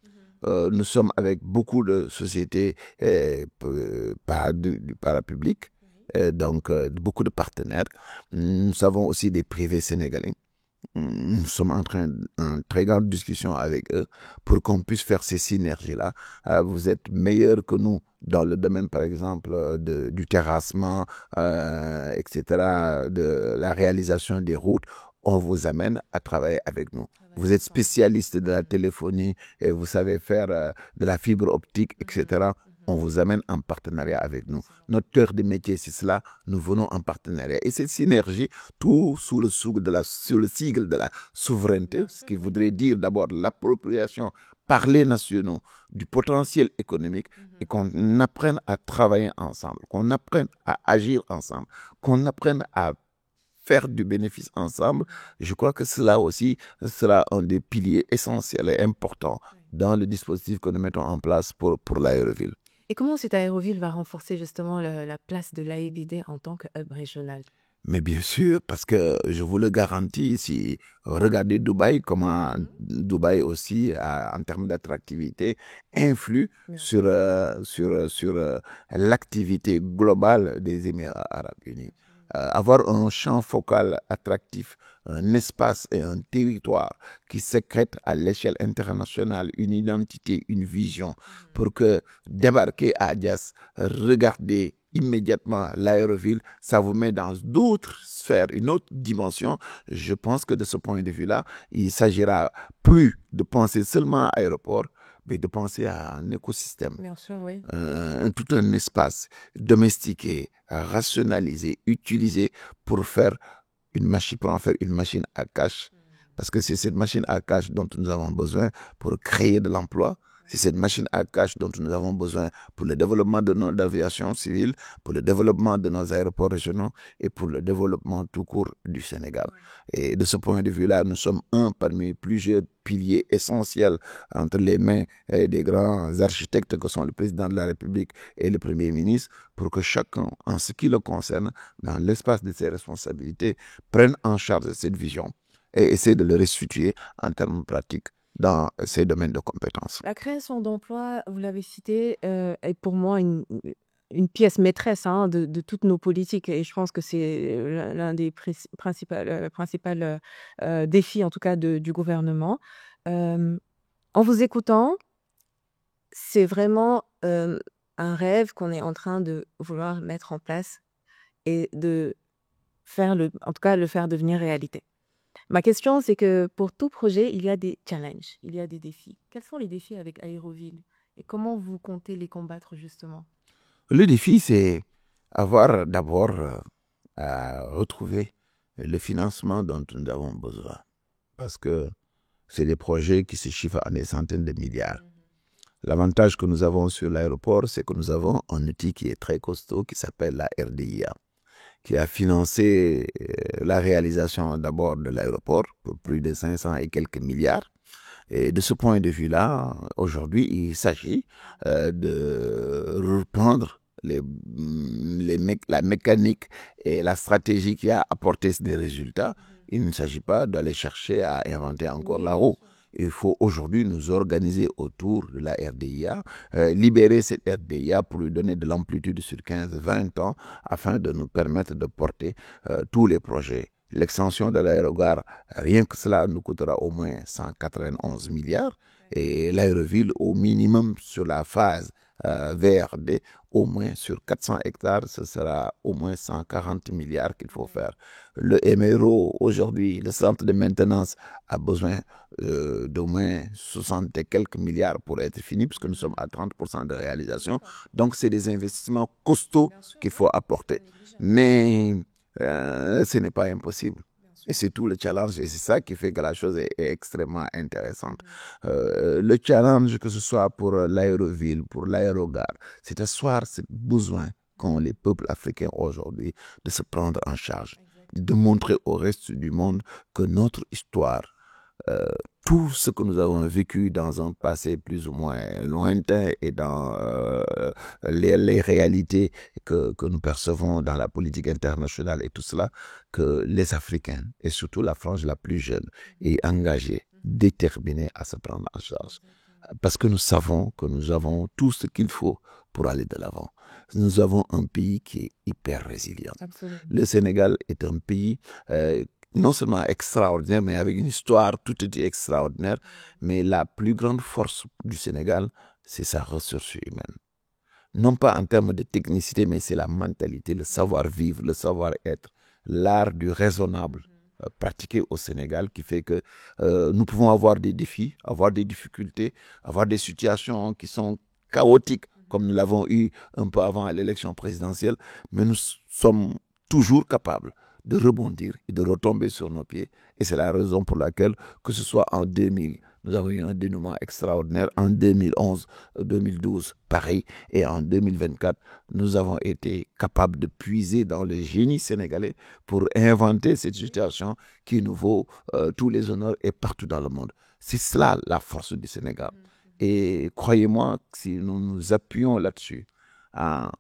Nous sommes avec beaucoup de sociétés du parapublic, donc beaucoup de partenaires. Nous avons aussi des privés sénégalais. Nous sommes en très grande discussion avec eux pour qu'on puisse faire ces synergies-là. Vous êtes meilleurs que nous dans le domaine, par exemple, du terrassement, etc., de la réalisation des routes. On vous amène à travailler avec nous. Vous êtes spécialiste de la téléphonie et vous savez faire de la fibre optique, etc. On vous amène en partenariat avec nous. Notre cœur de métier, c'est cela. Nous venons en partenariat. Et cette synergie, tout sous le sigle de la souveraineté, ce qui voudrait dire d'abord l'appropriation par les nationaux du potentiel économique et qu'on apprenne à travailler ensemble, qu'on apprenne à agir ensemble, qu'on apprenne à faire du bénéfice ensemble. Je crois que cela aussi sera un des piliers essentiels et importants dans le dispositif que nous mettons en place pour l'aéroville. Et comment cette aéroville va renforcer justement la place de l'AIBD en tant que hub régional? Mais bien sûr, parce que je vous le garantis, si regardez Dubaï, comment Dubaï aussi, en termes d'attractivité, influe sur l'activité globale des Émirats arabes unis. Avoir un champ focal attractif, un espace et un territoire qui sécrète à l'échelle internationale une identité, une vision, pour que débarquer à Dias, regarder immédiatement l'aéroville, ça vous met dans d'autres sphères, une autre dimension. Je pense que de ce point de vue-là, il s'agira plus de penser seulement à l'aéroport, mais de penser à un écosystème. Bien sûr, oui. Tout un espace domestiqué, rationalisé, utilisé pour en faire une machine à cash. Parce que c'est cette machine à cash dont nous avons besoin pour créer de l'emploi. C'est cette machine à cash dont nous avons besoin pour le développement de notre aviation civile, pour le développement de nos aéroports régionaux et pour le développement tout court du Sénégal. Et de ce point de vue-là, nous sommes un parmi plusieurs piliers essentiels entre les mains des grands architectes que sont le président de la République et le Premier ministre pour que chacun, en ce qui le concerne, dans l'espace de ses responsabilités, prenne en charge cette vision et essayer de le restituer en termes pratiques dans ces domaines de compétences. La création d'emplois, vous l'avez cité, est pour moi une pièce maîtresse de toutes nos politiques et je pense que c'est l'un des principales défis, en tout cas, du gouvernement. En vous écoutant, c'est vraiment un rêve qu'on est en train de vouloir mettre en place et de faire en tout cas, le faire devenir réalité. Ma question, c'est que pour tout projet, il y a des challenges, il y a des défis. Quels sont les défis avec Aéroville et comment vous comptez les combattre justement? Le défi, c'est avoir d'abord à retrouver le financement dont nous avons besoin. Parce que c'est des projets qui se chiffrent en des centaines de milliards. L'avantage que nous avons sur l'aéroport, c'est que nous avons un outil qui est très costaud, qui s'appelle la RDIA, qui a financé la réalisation d'abord de l'aéroport pour plus de 500 et quelques milliards. Et de ce point de vue-là, aujourd'hui, il s'agit de reprendre la mécanique et la stratégie qui a apporté des résultats. Il ne s'agit pas d'aller chercher à inventer encore la roue. Il faut aujourd'hui nous organiser autour de la RDIA, libérer cette RDIA pour lui donner de l'amplitude sur 15-20 ans afin de nous permettre de porter tous les projets. L'extension de l'aérogare, rien que cela nous coûtera au moins 191 milliards et l'aéroville au minimum sur la phase VRD, au moins sur 400 hectares, ce sera au moins 140 milliards qu'il faut faire. Le MRO, aujourd'hui, le centre de maintenance, a besoin d'au moins 60 et quelques milliards pour être fini, puisque nous sommes à 30% de réalisation. Donc, c'est des investissements costauds qu'il faut apporter. Mais ce n'est pas impossible. Et c'est tout le challenge, et c'est ça qui fait que la chose est extrêmement intéressante. Le challenge, que ce soit pour l'aéroville, pour l'aérogare, c'est d'asseoir ce besoin qu'ont les peuples africains aujourd'hui de se prendre en charge, de montrer au reste du monde que notre histoire, tout ce que nous avons vécu dans un passé plus ou moins lointain et dans les réalités que nous percevons dans la politique internationale et tout cela, que les Africains, et surtout la frange la plus jeune, est engagée, déterminée à se prendre en charge. Parce que nous savons que nous avons tout ce qu'il faut pour aller de l'avant. Nous avons un pays qui est hyper résilient. Absolument. Le Sénégal est un pays non seulement extraordinaire, mais avec une histoire tout extraordinaire. Mais la plus grande force du Sénégal, c'est sa ressource humaine. Non pas en termes de technicité, mais c'est la mentalité, le savoir-vivre, le savoir-être, l'art du raisonnable pratiqué au Sénégal qui fait que nous pouvons avoir des défis, avoir des difficultés, avoir des situations qui sont chaotiques, comme nous l'avons eu un peu avant l'élection présidentielle, mais nous sommes toujours capables de rebondir et de retomber sur nos pieds. Et c'est la raison pour laquelle, que ce soit en 2000, nous avons eu un dénouement extraordinaire, en 2011, 2012, pareil, et en 2024, nous avons été capables de puiser dans le génie sénégalais pour inventer cette situation qui nous vaut tous les honneurs et partout dans le monde. C'est cela la force du Sénégal. Et croyez-moi, si nous nous appuyons là-dessus, en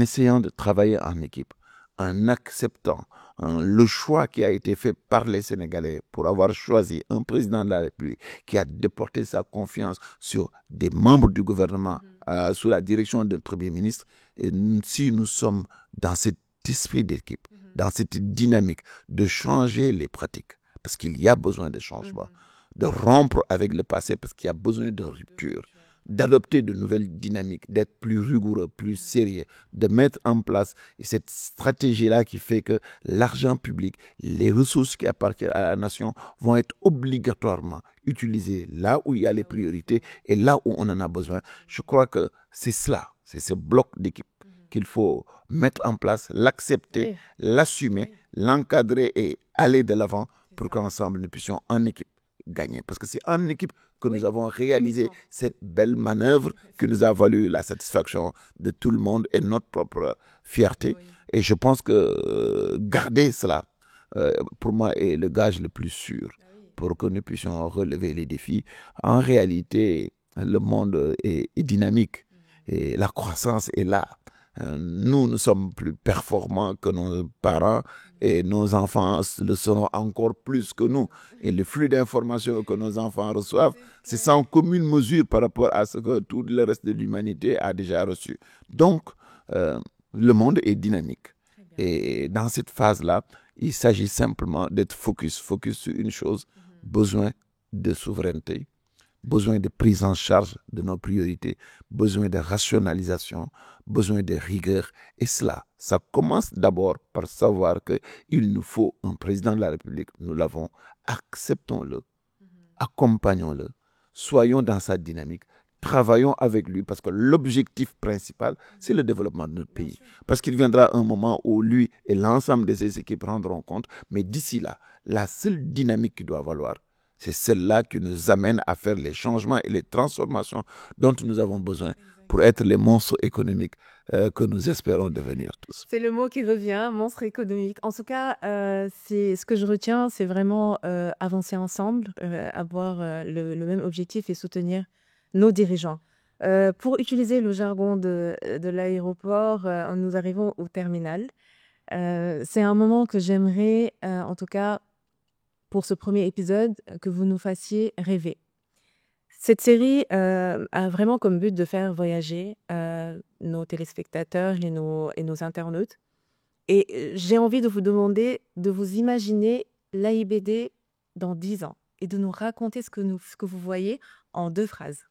essayant de travailler en équipe, en acceptant le choix qui a été fait par les Sénégalais pour avoir choisi un président de la République qui a déporté sa confiance sur des membres du gouvernement sous la direction d'un Premier ministre, et si nous sommes dans cet esprit d'équipe, dans cette dynamique de changer les pratiques, parce qu'il y a besoin de changement, de rompre avec le passé parce qu'il y a besoin de rupture, d'adopter de nouvelles dynamiques, d'être plus rigoureux, plus sérieux, de mettre en place cette stratégie-là qui fait que l'argent public, les ressources qui appartiennent à la nation vont être obligatoirement utilisées là où il y a les priorités et là où on en a besoin. Je crois que c'est cela, c'est ce bloc d'équipe qu'il faut mettre en place, l'accepter, l'assumer, l'encadrer et aller de l'avant pour qu'ensemble nous puissions en équipe gagner. Parce que c'est en équipe que nous avons réalisé cette belle manœuvre qui nous a valu la satisfaction de tout le monde et notre propre fierté. Et je pense que garder cela, pour moi, est le gage le plus sûr pour que nous puissions relever les défis. En réalité, le monde est dynamique et la croissance est là. Nous sommes plus performants que nos parents et nos enfants le seront encore plus que nous. Et le flux d'informations que nos enfants reçoivent, c'est sans commune mesure par rapport à ce que tout le reste de l'humanité a déjà reçu. Donc, le monde est dynamique. Et dans cette phase-là, il s'agit simplement d'être focus sur une chose, besoin de souveraineté, besoin de prise en charge de nos priorités, besoin de rationalisation, besoin de rigueur. Et cela, ça commence d'abord par savoir qu'il nous faut un président de la République. Nous l'avons, acceptons-le, accompagnons-le, soyons dans sa dynamique, travaillons avec lui parce que l'objectif principal, c'est le développement de notre pays. Parce qu'il viendra un moment où lui et l'ensemble de ses équipes rendront compte, mais d'ici là, la seule dynamique qui doit valoir, c'est celle-là qui nous amène à faire les changements et les transformations dont nous avons besoin pour être les monstres économiques que nous espérons devenir tous. C'est le mot qui revient, monstre économique. En tout cas, c'est ce que je retiens, c'est vraiment avancer ensemble, avoir le même objectif et soutenir nos dirigeants. Pour utiliser le jargon de l'aéroport, nous arrivons au terminal. C'est un moment que j'aimerais, en tout cas, pour ce premier épisode, que vous nous fassiez rêver. Cette série a vraiment comme but de faire voyager nos téléspectateurs et nos internautes. Et j'ai envie de vous demander de vous imaginer l'AIBD dans 10 ans et de nous raconter ce que vous voyez en 2 phrases.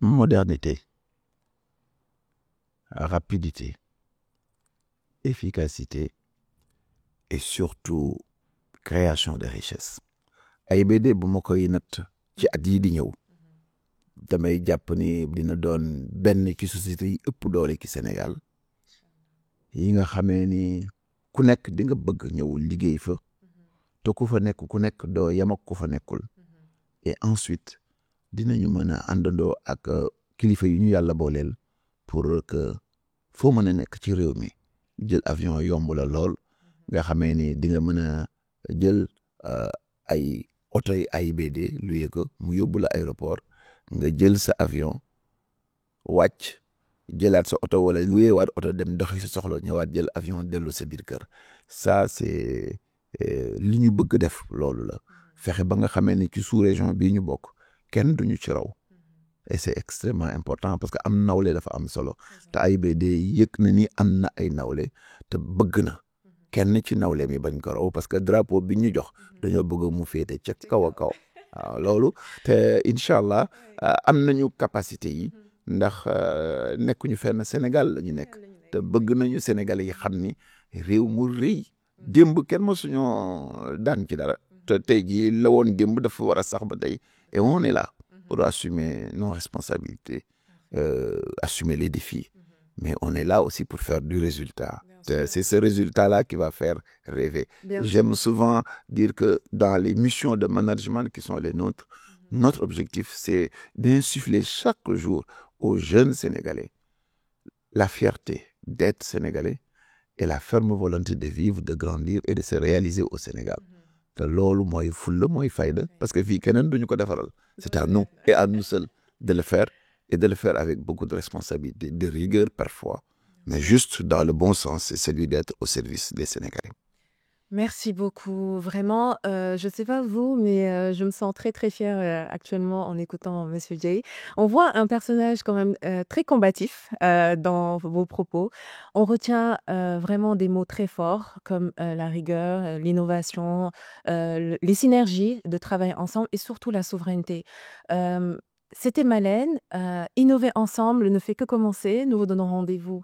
Modernité, rapidité, efficacité et surtout création de richesse. AIBD bu ma koy natt ci at yi di ñëw damay jàpp ni dina doon benn ci société yi ëpp doole ci Sénégal yi nga xamee ni ku nekk di nga bëgg ñëw liggéey fa te ku fa nekk doo yem ak ku fa nekkul et ensuite dinañu mën a àndandoo ak kilifa yi ñu yàlla booleel pour que foo mën a nekk ci réew mi jël avion yomb la lool nga xamee ni di nga mën a jël ay oto yi AIBD luye ko mu yóbbu la aéroport nga jël sa avion wàcc jëlaat sa oto wala luye waat oto dem doxi sa soxla ñëwaat jël avion dellu sa biir kër ça c'est li ñu bëgg def loolu la fexe ba nga xamee ni ci sous-région bii ñu bokk kenn duñu ci raw et c'est extrêmement important parce que am nawle dafa am solo te AIBD yëg na ni am na ay nawle te bëgg na kenn ci nawle mi bañ ko raw parce que drapeau bi ñu jox dañoo bëgg mu féete ca kaw a kaw waaw loolu te incha allah am nañu capacité yi ndax nekkuñu fenn Sénégal la ñu nekk te bëgg nañu Sénégal yi xam ni réew mu rëy démb kenn mosuñoo daan ci dara te tey jii la woon démb dafa war a sax ba tey et on est là pour assumer nos responsabilités assumer les défis mais on est là aussi pour faire du résultat. C'est ce résultat-là qui va faire rêver. J'aime souvent dire que dans les missions de management qui sont les nôtres, notre objectif, c'est d'insuffler chaque jour aux jeunes Sénégalais la fierté d'être Sénégalais et la ferme volonté de vivre, de grandir et de se réaliser au Sénégal. te loolu mooy fulla mooy fayda parce que fii keneen duñu ko defaral. C'est à nous et à nous seuls de le faire et de le faire avec beaucoup de responsabilité, de rigueur parfois, mais juste dans le bon sens, c'est celui d'être au service des Sénégalais. Merci beaucoup. Vraiment, je ne sais pas vous, mais je me sens très, très fière actuellement en écoutant Monsieur Jay. On voit un personnage quand même très combatif dans vos propos. On retient vraiment des mots très forts comme la rigueur, l'innovation, les synergies de travail ensemble et surtout la souveraineté. C'était Malène. Innover ensemble ne fait que commencer. Nous vous donnons rendez-vous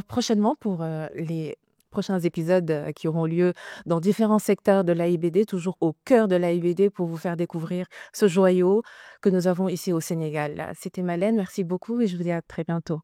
prochainement pour les prochains épisodes qui auront lieu dans différents secteurs de l'AIBD, toujours au cœur de l'AIBD pour vous faire découvrir ce joyau que nous avons ici au Sénégal. C'était Malène, merci beaucoup et je vous dis à très bientôt.